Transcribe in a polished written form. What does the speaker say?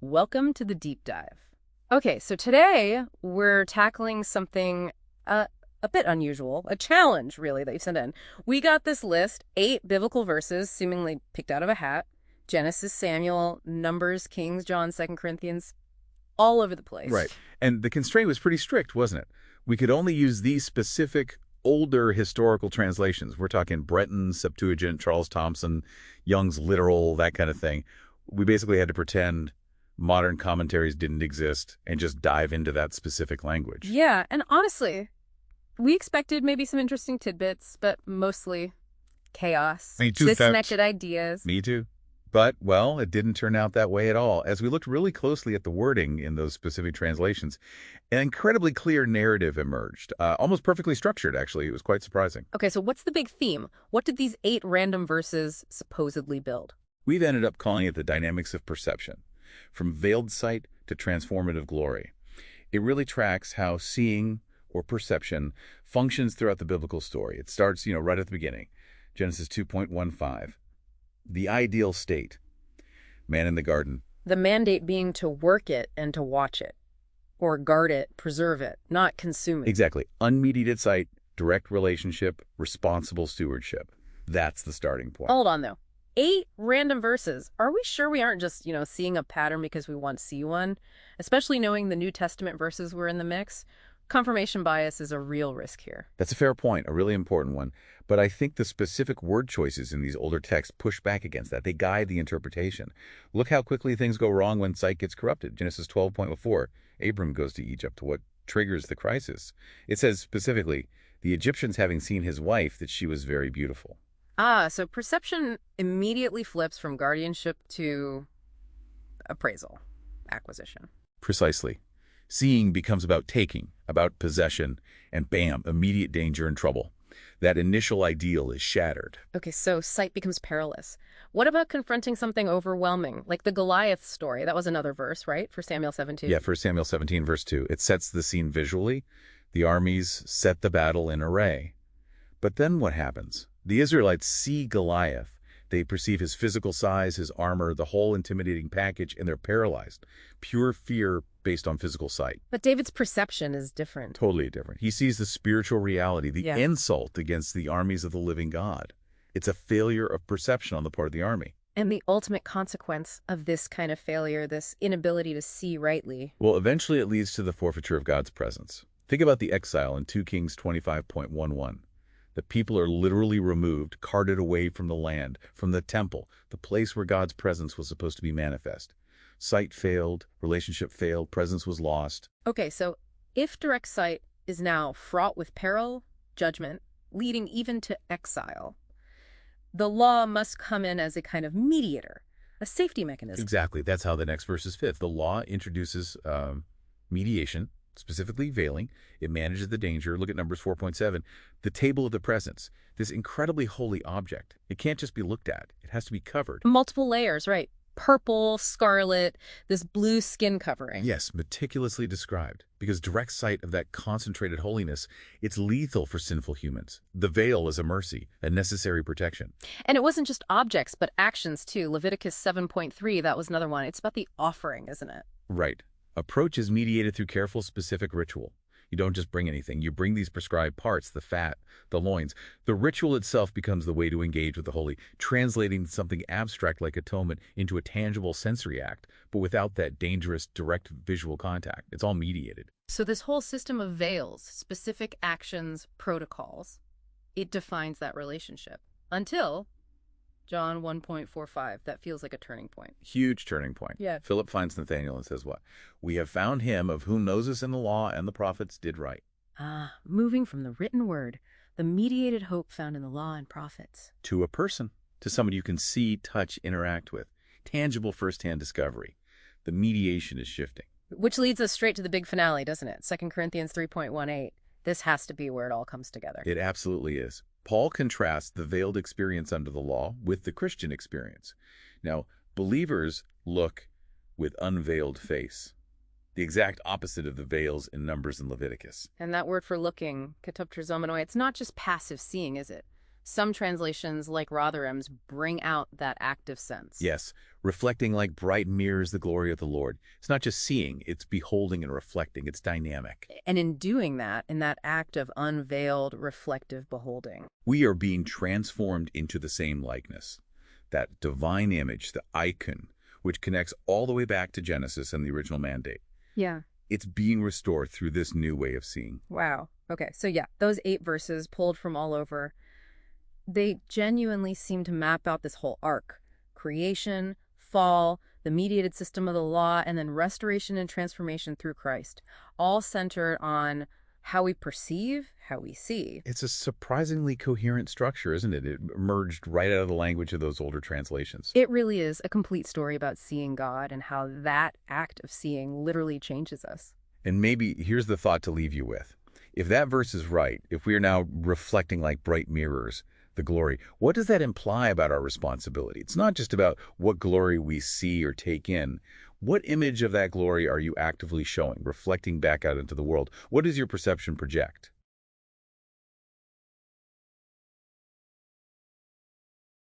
Welcome to the deep dive. Okay, so today we're tackling something a bit unusual, a challenge, really, that you sent in. We got this list, 8 biblical verses, seemingly picked out of a hat. Genesis, Samuel, Numbers, Kings, John, 2 Corinthians, all over the Right. place. And the constraint was pretty strict, wasn't it? We could only use these specific older historical translations. We're talking Brenton, Septuagint, Charles Thomson, Young's literal, that kind of thing. We basically had to pretend modern commentaries didn't exist and just dive into that specific language. Yeah, and honestly, we expected maybe some interesting tidbits, but mostly chaos, Me too. disconnected ideas. Me too. But, well, it didn't turn out that way at all. As we looked really closely at the wording in those specific translations, an incredibly clear narrative emerged, almost perfectly structured, actually. It was quite surprising. Okay, so what's the big theme? What did these 8 random verses supposedly build? We've ended up calling it the dynamics of perception, from veiled sight to transformative glory. It really tracks how seeing or perception functions throughout the biblical story. It starts, right at the beginning. Genesis 2.15. The ideal state. Man in the garden. The mandate being to work it and to watch it, or guard it, preserve it, not consume it. Exactly. Unmediated sight, direct relationship, responsible stewardship. That's the starting point. Hold on, though. 8 random verses. Are we sure we aren't just, seeing a pattern because we want to see one? Especially knowing the New Testament verses were in the mix. Confirmation bias is a real risk here. That's a fair point, a really important one. But I think the specific word choices in these older texts push back against that. They guide the interpretation. Look how quickly things go wrong when sight gets corrupted. Genesis 12.4, Abram goes to Egypt. What triggers the crisis? It says specifically, the Egyptians having seen his wife, that she was very beautiful. Ah, so perception immediately flips from guardianship to appraisal, acquisition. Precisely. Seeing becomes about taking, about possession, and bam, immediate danger and trouble. That initial ideal is shattered. Okay, so sight becomes perilous. What about confronting something overwhelming, like the Goliath story? That was another verse, right, for Samuel 17? Yeah, 1 Samuel 17, verse 2. It sets the scene visually. The armies set the battle in array. But then what happens? The Israelites see Goliath. They perceive his physical size, his armor, the whole intimidating package, and they're paralyzed. Pure fear based on physical sight. But David's perception is different. Totally different. He sees the spiritual reality, the Yeah. insult against the armies of the living God. It's a failure of perception on the part of the army. And the ultimate consequence of this kind of failure, this inability to see rightly. Well, eventually it leads to the forfeiture of God's presence. Think about the exile in 2 Kings 25.11. The people are literally removed, carted away from the land, from the temple, the place where God's presence was supposed to be manifest. Sight failed, relationship failed, presence was lost. Okay, so if direct sight is now fraught with peril, judgment, leading even to exile, the law must come in as a kind of mediator, a safety mechanism. Exactly. That's how the next verse fits. The law introduces mediation, specifically veiling. It manages the danger. Look at Numbers 4.7. The table of the presence, this incredibly holy object. It can't just be looked at. It has to be covered. Multiple layers, right? Purple, scarlet, this blue skin covering. Yes, meticulously described. Because direct sight of that concentrated holiness, it's lethal for sinful humans. The veil is a mercy, a necessary protection. And it wasn't just objects, but actions too. Leviticus 7.3, that was another one. It's about the offering, isn't it? Right. Approach is mediated through careful, specific ritual. You don't just bring anything. You bring these prescribed parts, the fat, the loins. The ritual itself becomes the way to engage with the holy, translating something abstract like atonement into a tangible sensory act, but without that dangerous direct visual contact. It's all mediated. So this whole system of veils, specific actions, protocols, it defines that relationship. Until John 1.45, that feels like a turning point. Huge turning point. Yeah. Philip finds Nathanael and says what? We have found him of whom Moses and the law and the prophets did write. Ah, moving from the written word, the mediated hope found in the law and prophets. To a person, to someone you can see, touch, interact with. Tangible firsthand discovery. The mediation is shifting. Which leads us straight to the big finale, doesn't it? 2 Corinthians 3.18. This has to be where it all comes together. It absolutely is. Paul contrasts the veiled experience under the law with the Christian experience. Now, believers look with unveiled face, the exact opposite of the veils in Numbers and Leviticus. And that word for looking, katoptrizomai, it's not just passive seeing, is it? Some translations, like Rotherham's, bring out that active sense. Yes, reflecting like bright mirrors the glory of the Lord. It's not just seeing, it's beholding and reflecting. It's dynamic. And in doing that, in that act of unveiled, reflective beholding, We are being transformed into the same likeness. That divine image, the icon, which connects all the way back to Genesis and the original mandate. yeah. It's being restored through this new way of seeing. Wow. Okay, so yeah, those 8 verses pulled from all over, they genuinely seem to map out this whole arc. Creation, fall, the mediated system of the law, and then restoration and transformation through Christ, all centered on how we perceive, how we see. It's a surprisingly coherent structure, isn't it? It emerged right out of the language of those older translations. It really is a complete story about seeing God and how that act of seeing literally changes us. And maybe here's the thought to leave you with. If that verse is right, if we are now reflecting like bright mirrors, the glory, what does that imply about our responsibility? It's not just about what glory we see or take in. What image of that glory are you actively showing, reflecting back out into the world? What does your perception project?